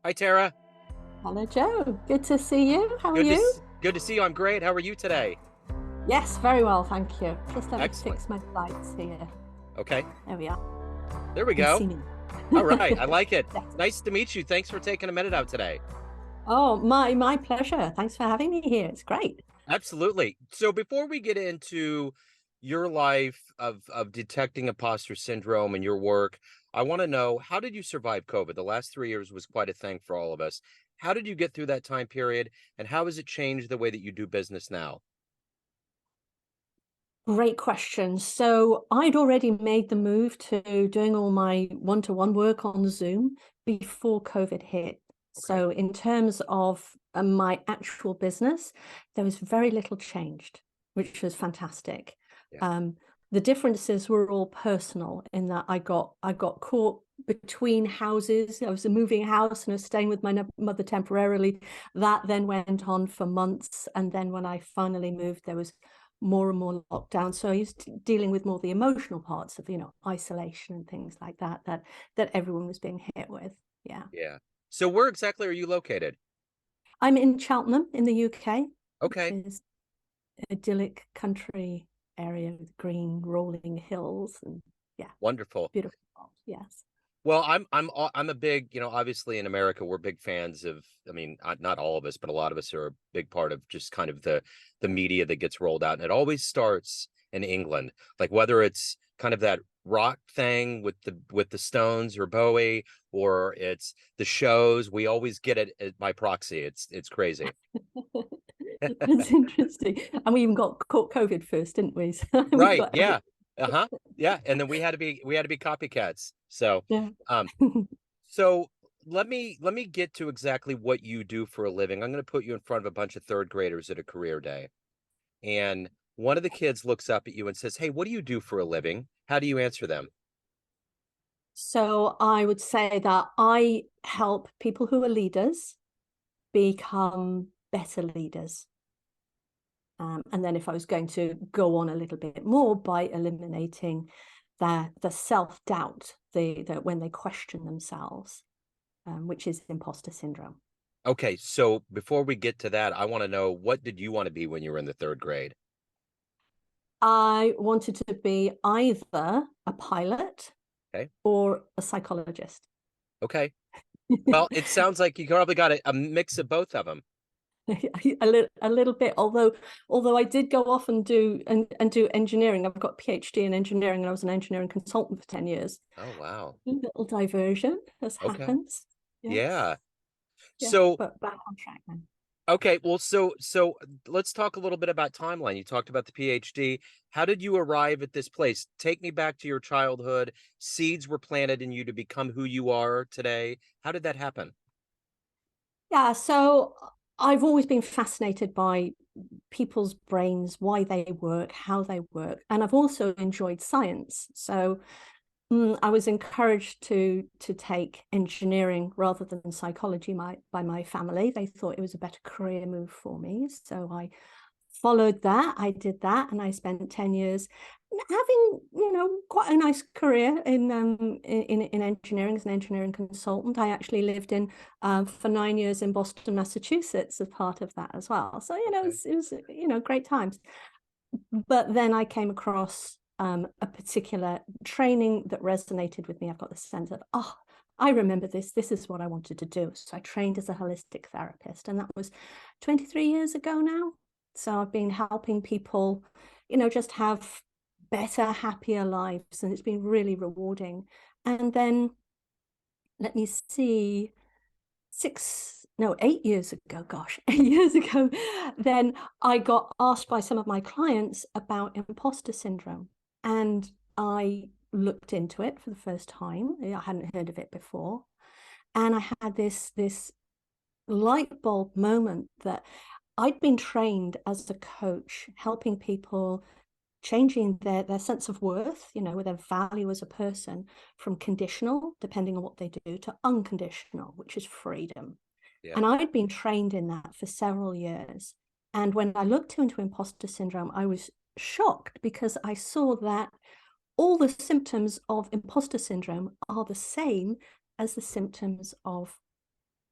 Hi, Tara. Hello, Joe. Good to see you. How are Good to you? good to see you. I'm great. How are you today? Yes, very well, thank you. Just let me Excellent. fix my lights here. Okay. There we are. There we You can go. see me. All right. I like it. Yes. Nice to meet you. Thanks for taking a minute out today. Oh, my pleasure. Thanks for having me here. It's great. Absolutely. So before we get into your life of detecting imposter syndrome and your work, I want to know, how did you survive COVID? The last 3 years was quite a thing for all of us. How did you get through that time period, and how has it changed the way that you do business now? Great question. So I'd already made the move to doing all my one-to-one work on Zoom before COVID hit. Okay. So in terms of my actual business, there was very little changed, which was fantastic. Yeah. Um, the differences were all personal in that I got caught between houses. I was moving house and I was staying with my mother temporarily. That then went on for months, and then when I finally moved, there was more and more lockdown. So he's dealing with more the emotional parts of, isolation and things like that everyone was being hit with. Yeah. Yeah. So where exactly are you located? I'm in Cheltenham in the UK, which Okay. is idyllic country area with green rolling hills and yeah, Wonderful. beautiful. Yes. Well, I'm a big, obviously in America, we're big fans of, I mean, not all of us, but a lot of us are a big part of just kind of the media that gets rolled out. And it always starts in England, like whether it's kind of that rock thing with the Stones or Bowie, or it's the shows, we always get it by proxy. It's crazy. That's interesting. And we even got caught COVID first, didn't we? So we Right. got Yeah. Uh-huh. Yeah. And then we had to be copycats. So yeah. um So let me get to exactly what you do for a living. I'm going to put you in front of a bunch of third graders at a career day. And one of the kids looks up at you and says, "Hey, what do you do for a living?" How do you answer them? So I would say that I help people who are leaders become better leaders. And then if I was going to go on a little bit more by eliminating the self-doubt, the when they question themselves, which is imposter syndrome. Okay, so before we get to that, I want to know, what did you want to be when you were in the third grade? I wanted to be either a pilot Okay. or a psychologist. Okay. Well, it sounds like you probably got a mix of both of them. A little bit, although I did go off and do engineering. I've got a PhD in engineering and I was an engineering consultant for 10 years. Oh, wow. A little diversion as Okay. happens. Yeah. Yes. Yeah, So but back on track now. okay, well, so let's talk a little bit about timeline. You talked about the PhD. How did you arrive at this place? Take me back to your childhood. Seeds were planted in you to become who you are today. How did that happen? Yeah, so I've always been fascinated by people's brains, why they work, how they work, and I've also enjoyed science. So I was encouraged to take engineering rather than psychology by my family. They thought it was a better career move for me. So I followed that. I did that, and I spent 10 years having, quite a nice career in engineering as an engineering consultant. I actually lived in for 9 years in Boston, Massachusetts as part of that as well. So, Okay. it was great times. But then I came across a particular training that resonated with me. I've got the sense of, oh, I remember this. This is what I wanted to do. So I trained as a holistic therapist, and that was 23 years ago now. So I've been helping people, just have better, happier lives, and it's been really rewarding. And then let me see, 8 years ago, gosh, 8 years ago, then I got asked by some of my clients about imposter syndrome. And I looked into it for the first time. I hadn't heard of it before. And I had this light bulb moment that I'd been trained as a coach, helping people changing their sense of worth, with their value as a person from conditional, depending on what they do, to unconditional, which is freedom. Yeah. And I'd been trained in that for several years. And when I looked into imposter syndrome, I was shocked because I saw that all the symptoms of imposter syndrome are the same as the symptoms of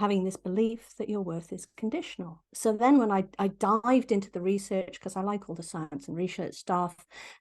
having this belief that your worth is conditional. So then when I dived into the research, because I like all the science and research stuff,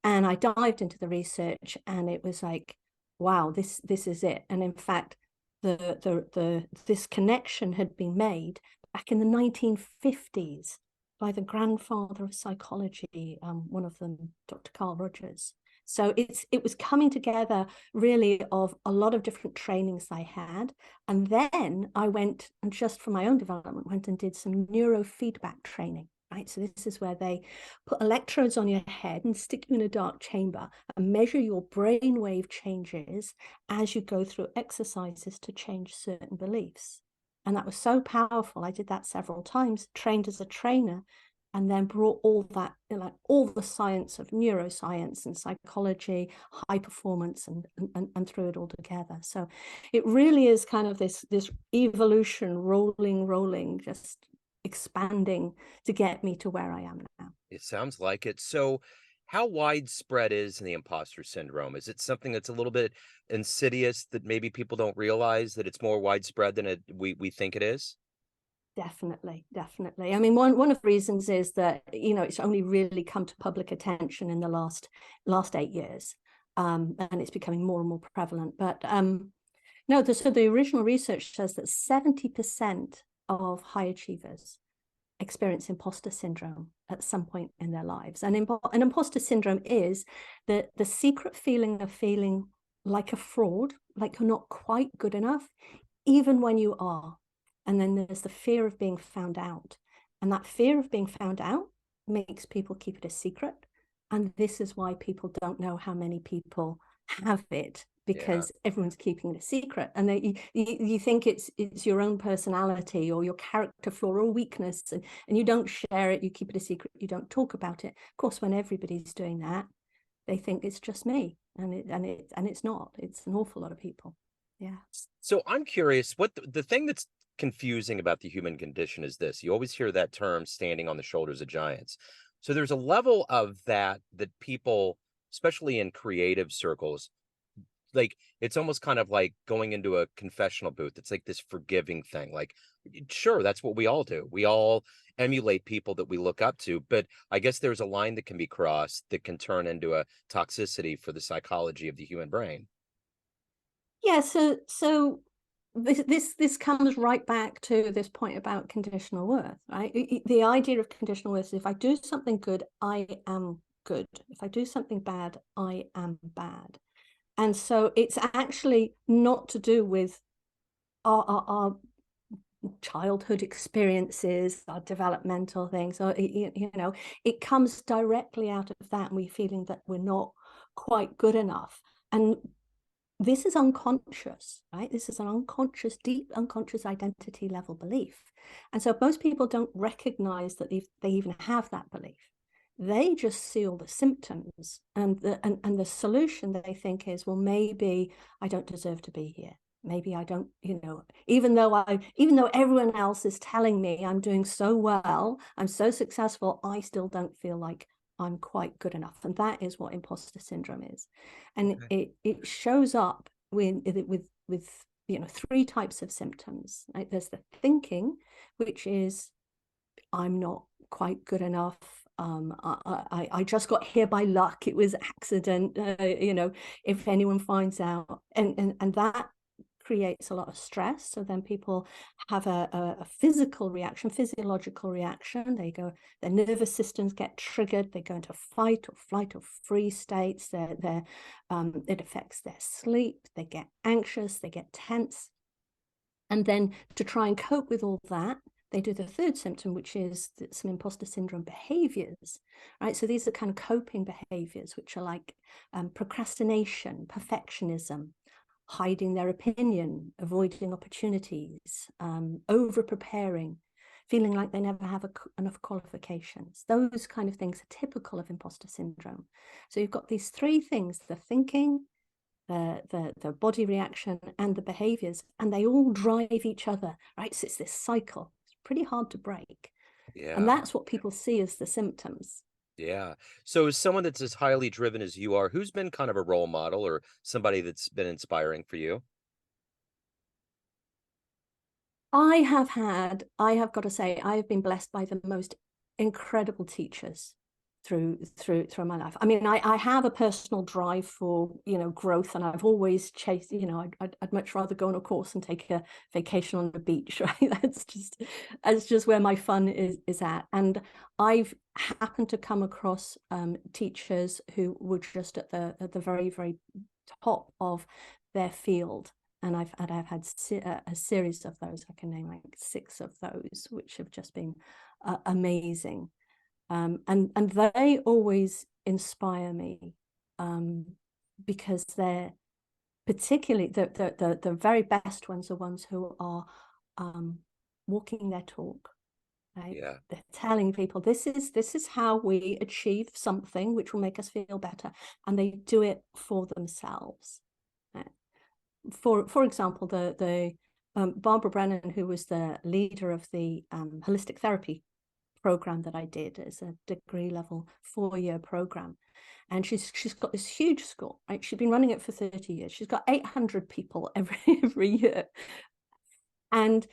and I dived into the research, and it was like, wow, this is it. And in fact, this connection had been made back in the 1950s by the grandfather of psychology, one of them, Dr. Carl Rogers. So it was coming together really of a lot of different trainings I had. And then I went, and just for my own development, went and did some neurofeedback training, right? So this is where they put electrodes on your head and stick you in a dark chamber and measure your brainwave changes as you go through exercises to change certain beliefs. And that was so powerful. I did that several times, trained as a trainer, and then brought all that, like all the science of neuroscience and psychology, high performance, and threw it all together. So it really is kind of this evolution, rolling, just expanding to get me to where I am now. It sounds like it. So, how widespread is the imposter syndrome? Is it something that's a little bit insidious that maybe people don't realize that it's more widespread than we think it is? Definitely, definitely. I mean, one of the reasons is that, you know, it's only really come to public attention in the last 8 years, and it's becoming more and more prevalent. But no, so the original research says that 70% of high achievers experience imposter syndrome at some point in their lives. And an imposter syndrome is the secret feeling of feeling like a fraud, like you're not quite good enough, even when you are. And then there's the fear of being found out. And that fear of being found out makes people keep it a secret. And this is why people don't know how many people have it, Yeah. because everyone's keeping it a secret. And you think it's your own personality or your character flaw or weakness, and you don't share it, you keep it a secret, you don't talk about it. Of course, when everybody's doing that, they think it's just me. And it's not. It's an awful lot of people. Yeah. So I'm curious, what the thing that's confusing about the human condition is this. You always hear that term standing on the shoulders of giants. So there's a level of that people, especially in creative circles, like it's almost kind of like going into a confessional booth. It's like this forgiving thing. Like, sure, that's what we all do. We all emulate people that we look up to, but I guess there's a line that can be crossed that can turn into a toxicity for the psychology of the human brain. Yeah, so this comes right back to this point about conditional worth, right? The idea of conditional worth is if I do something good, I am good. If I do something bad, I am bad. And so it's actually not to do with our childhood experiences, our developmental things, or you know, it comes directly out of that, and we feeling that we're not quite good enough. And this is unconscious, right? This is an unconscious, deep unconscious identity level belief. And so most people don't recognize that they even have that belief. They just see all the symptoms, and the solution they think is, well, maybe I don't deserve to be here. Maybe I don't, you know, even though everyone else is telling me I'm doing so well, I'm so successful, I still don't feel like I'm quite good enough. And that is what imposter syndrome is. And Okay. it shows up with you know, three types of symptoms. Right? There's the thinking, which is I'm not quite good enough. I just got here by luck. It was accident. You know, if anyone finds out, and that creates a lot of stress. So then people have a physical reaction, physiological reaction. Their nervous systems get triggered. They go into fight or flight or freeze states. It affects their sleep. They get anxious. They get tense. And then to try and cope with all that, they do the third symptom, which is some imposter syndrome behaviors, right? So these are kind of coping behaviors, which are like procrastination, perfectionism, hiding their opinion, avoiding opportunities, over preparing, feeling like they never have enough qualifications. Those kind of things are typical of imposter syndrome. So you've got these three things: the thinking, the body reaction, and the behaviors, and they all drive each other, right? So it's this cycle. It's pretty hard to break. And Yeah. that's what people see as the symptoms. Yeah. So as someone that's as highly driven as you are, who's been kind of a role model or somebody that's been inspiring for you? I have got to say, I have been blessed by the most incredible teachers through my life. I mean, I have a personal drive for, growth, and I've always chased, I'd much rather go on a course and take a vacation on the beach, right? That's just where my fun is at. And I've happened to come across teachers who were just at the very, very top of their field. And I've had a series of those. I can name like 6 of those, which have just been amazing. And they always inspire me, because they're particularly the very best ones are ones who are walking their talk, right? Yeah. They're telling people this is how we achieve something which will make us feel better, and they do it for themselves. Right? For example, the Barbara Brennan, who was the leader of the holistic therapy program that I did as a degree level 4-year program, and she's got this huge school, right? She's been running it for 30 years. She's got 800 people every year, and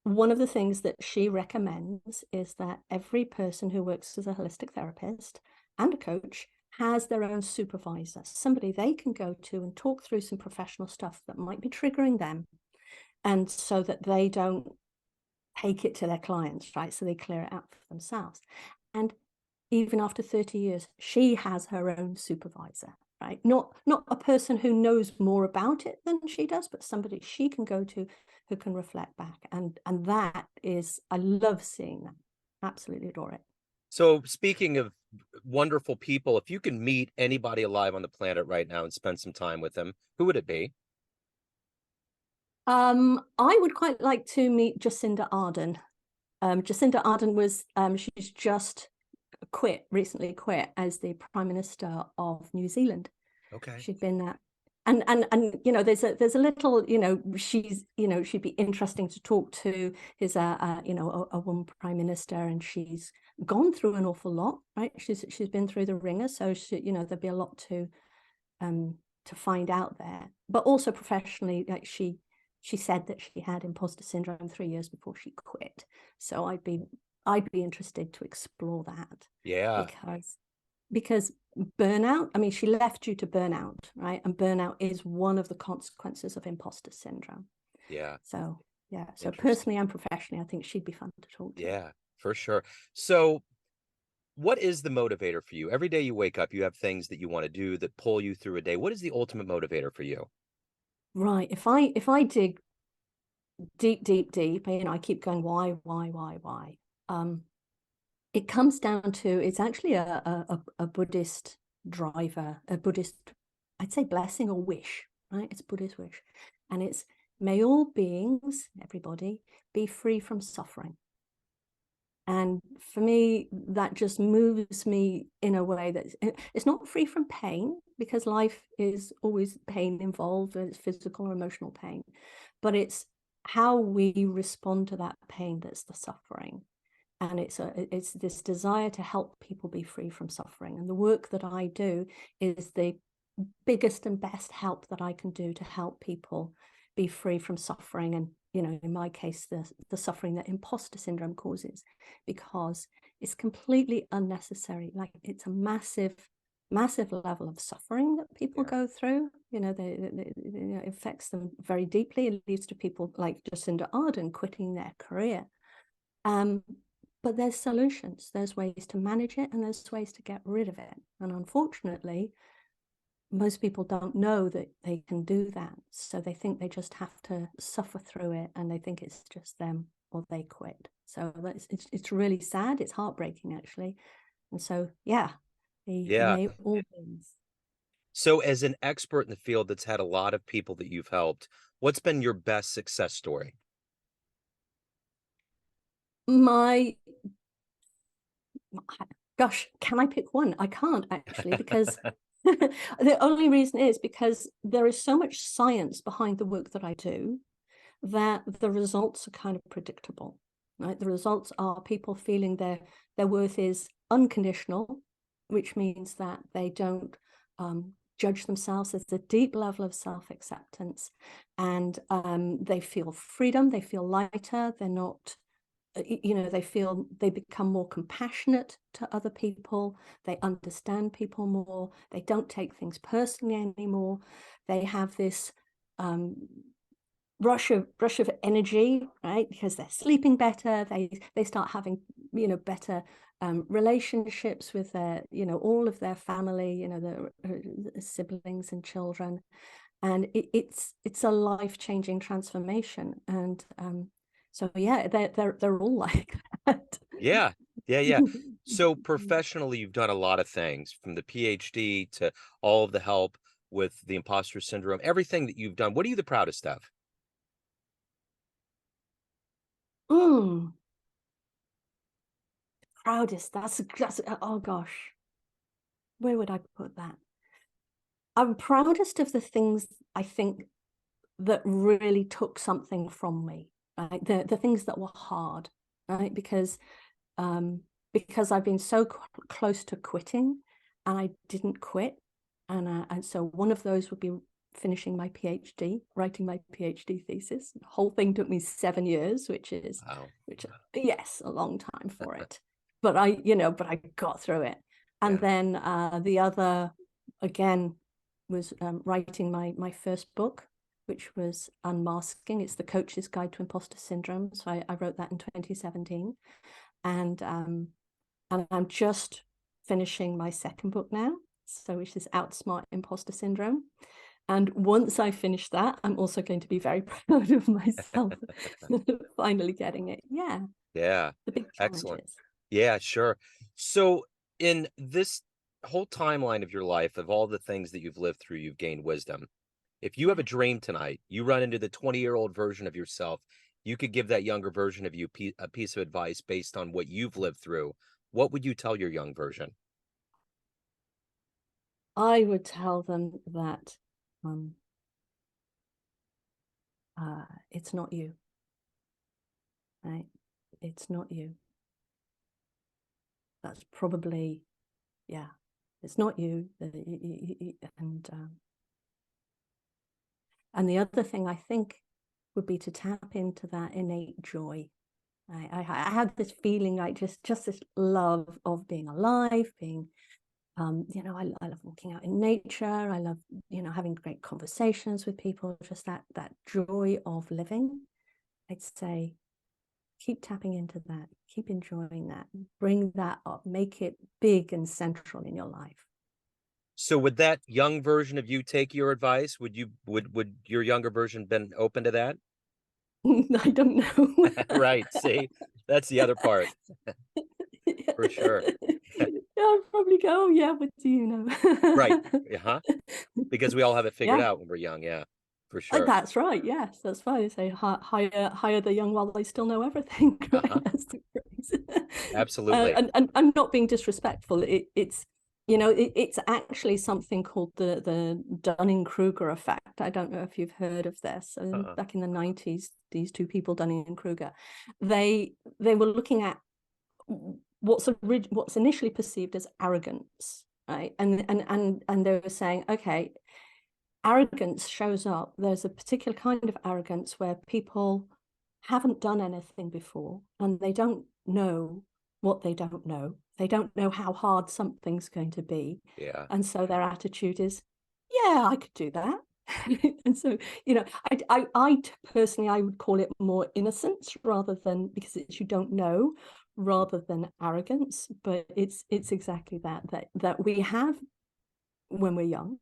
one of the things that she recommends is that every person who works as a holistic therapist and a coach has their own supervisor, somebody they can go to and talk through some professional stuff that might be triggering them, and so that they don't take it to their clients, right? So they clear it out for themselves. And even after 30 years, she has her own supervisor, right? Not a person who knows more about it than she does, but somebody she can go to who can reflect back. And that is, I love seeing that. Absolutely adore it. So speaking of wonderful people, if you can meet anybody alive on the planet right now and spend some time with them, who would it be? I would quite like to meet Jacinda Ardern. Jacinda Ardern was, she's just recently quit as the Prime Minister of New Zealand. Okay. She'd been that. And there's a little, she'd be interesting to talk to. Is a woman prime minister, and she's gone through an awful lot, right? She's been through the ringer, so there'd be a lot to find out there. But also professionally, like she said that she had imposter syndrome 3 years before she quit. So I'd be interested to explore that, Yeah. because burnout, I mean, she left due to burnout, right? And burnout is one of the consequences of imposter syndrome. Yeah. So yeah, so Interesting. personally and professionally, I think she'd be fun to talk to. Yeah, for sure. So what is the motivator for you? Every day you wake up, you have things that you want to do that pull you through a day. What is the ultimate motivator for you? Right. If I dig deep, deep, deep, I keep going, why? It comes down to, it's actually a Buddhist driver, a Buddhist, I'd say blessing or wish, right? It's Buddhist wish. And it's, may all beings, everybody, be free from suffering. And for me, that just moves me in a way that it's not free from pain, because life is always pain involved, and it's physical or emotional pain, but it's how we respond to that pain that's the suffering. And it's this desire to help people be free from suffering. And the work that I do is the biggest and best help that I can do to help people be free from suffering. And in my case, the suffering that imposter syndrome causes, because it's completely unnecessary. Like, it's a massive level of suffering that people Yeah. go through. It affects them very deeply. It leads to people like Jacinda Ardern quitting their career. But there's solutions, there's ways to manage it, and there's ways to get rid of it. And unfortunately, most people don't know that they can do that. So they think they just have to suffer through it, and they think it's just them or they quit. So it's really sad. It's heartbreaking, actually. And so, yeah, the Yeah. may all beings. So as an expert in the field that's had a lot of people that you've helped, what's been your best success story? My Gosh, can I pick one? I can't, actually, because the only reason is because there is so much science behind the work that I do that the results are kind of predictable, right? The results are people feeling their worth is unconditional, which means that they don't judge themselves. There's a deep level of self-acceptance, and they feel freedom, they feel lighter, they're not, they become more compassionate to other people, they understand people more, they don't take things personally anymore, they have this rush of energy, right? Because they're sleeping better, they start having better relationships with their all of their family, their siblings and children, and it's a life-changing transformation. And so yeah, they're all like that. Yeah. Yeah. Yeah. So professionally, you've done a lot of things from the PhD to all of the help with the imposter syndrome, everything that you've done. What are you the proudest of? Mm, proudest. That's oh gosh, where would I put that? I'm proudest of the things I think that really took something from me, right? The things that were hard, right? Because I've been so close to quitting, and I didn't quit, and so one of those would be finishing my PhD, writing my PhD thesis. The whole thing took me 7 years, Wow. which yes, a long time for it, but I got through it. And Yeah. then the other, again, was writing my first book, which was Unmasking. It's the Coach's Guide to Imposter Syndrome. So I wrote that in 2017, and I'm just finishing my second book now, so which is Outsmart Imposter Syndrome. And once I finish that, I'm also going to be very proud of myself finally getting it. Yeah, Yeah. the big Excellent. challenges. Yeah, sure. So in this whole timeline of your life, of all the things that you've lived through, you've gained wisdom. If you have a Yeah. dream tonight, you run into the 20-year-old version of yourself, you could give that younger version of you a piece of advice based on what you've lived through. What would you tell your young version? I would tell them that um, it's not you, right? It's not you. That's probably, yeah, it's not you. And the other thing I think would be to tap into that innate joy. I had this feeling like just this love of being alive, being I love walking out in nature. I love having great conversations with people. Just that joy of living. I'd say keep tapping into that, keep enjoying that, bring that up, make it big and central in your life. So would that young version of you take your advice? Would your younger version been open to that? I don't know. Right. See, that's the other part for sure. Yeah, I'd probably go, oh, yeah, what do you Right. know? Uh-huh. Because we all have it figured Yeah, out when we're young. Yeah, for sure. that's right. Yes, that's why I say hire the young while they still know everything. Right? Uh-huh. That's the phrase. Absolutely. And I'm not being disrespectful. It's actually something called the Dunning-Kruger effect. I don't know if you've heard of this. Uh-uh. Back in the 90s, these two people, Dunning and Kruger, they were looking at what's initially perceived as arrogance, right? And they were saying, okay, arrogance shows up. There's a particular kind of arrogance where people haven't done anything before and they don't know what they don't know. They don't know how hard something's going to be. Yeah. And so their attitude is, yeah, I could do that. And so, I personally, I would call it more innocence rather than, because it's you don't know, rather than arrogance. But it's exactly that we have when we're young,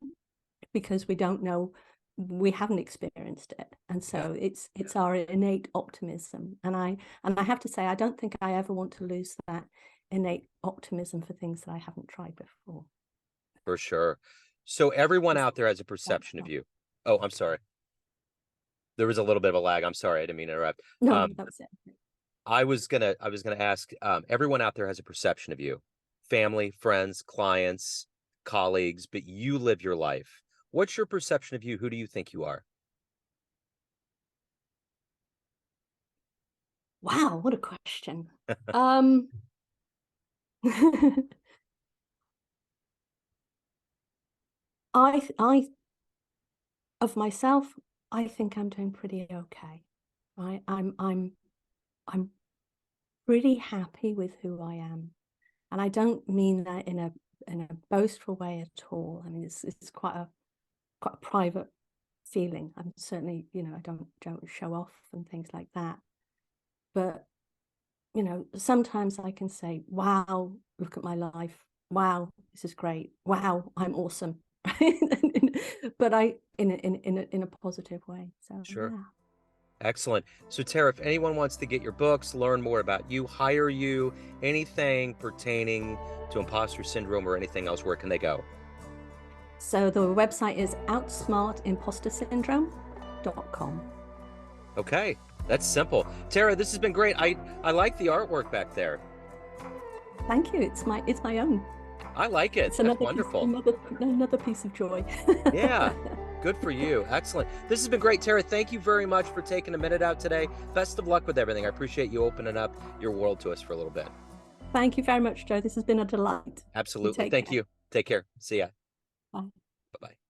because we don't know, we haven't experienced it, and Yeah. so it's our innate optimism. And I have to say, I don't think I ever want to lose that innate optimism for things that I haven't tried before. For sure. So everyone out there has a perception of you. Oh, I'm sorry. There was a little bit of a lag. I'm sorry. I didn't mean to interrupt. No, Um, that was it. I was gonna ask, everyone out there has a perception of you, family, friends, clients, colleagues, but you live your life. What's your perception of you? Who do you think you are? Wow, what a question. um I of myself, I think I'm doing pretty okay. I'm pretty happy with who I am. And I don't mean that in a boastful way at all. I mean, it's quite a private feeling. I'm certainly, I don't show off and things like that. But, sometimes I can say, wow, look at my life. Wow, this is great. Wow, I'm awesome. But in a positive way. So Sure. yeah. Excellent. So, Tara, if anyone wants to get your books, learn more about you, hire you, anything pertaining to imposter syndrome or anything else, where can they go? So the website is outsmartimpostersyndrome.com. Okay, that's simple. Tara, this has been great. I like the artwork back there. Thank you. It's my own. I like it. It's That's another piece, wonderful. another piece of joy. Yeah, good for you. Excellent. This has been great, Tara. Thank you very much for taking a minute out today. Best of luck with everything. I appreciate you opening up your world to us for a little bit. Thank you very much, Joe. This has been a delight. You Absolutely. take Thank care. you. Take care. See ya. Bye. Bye-bye.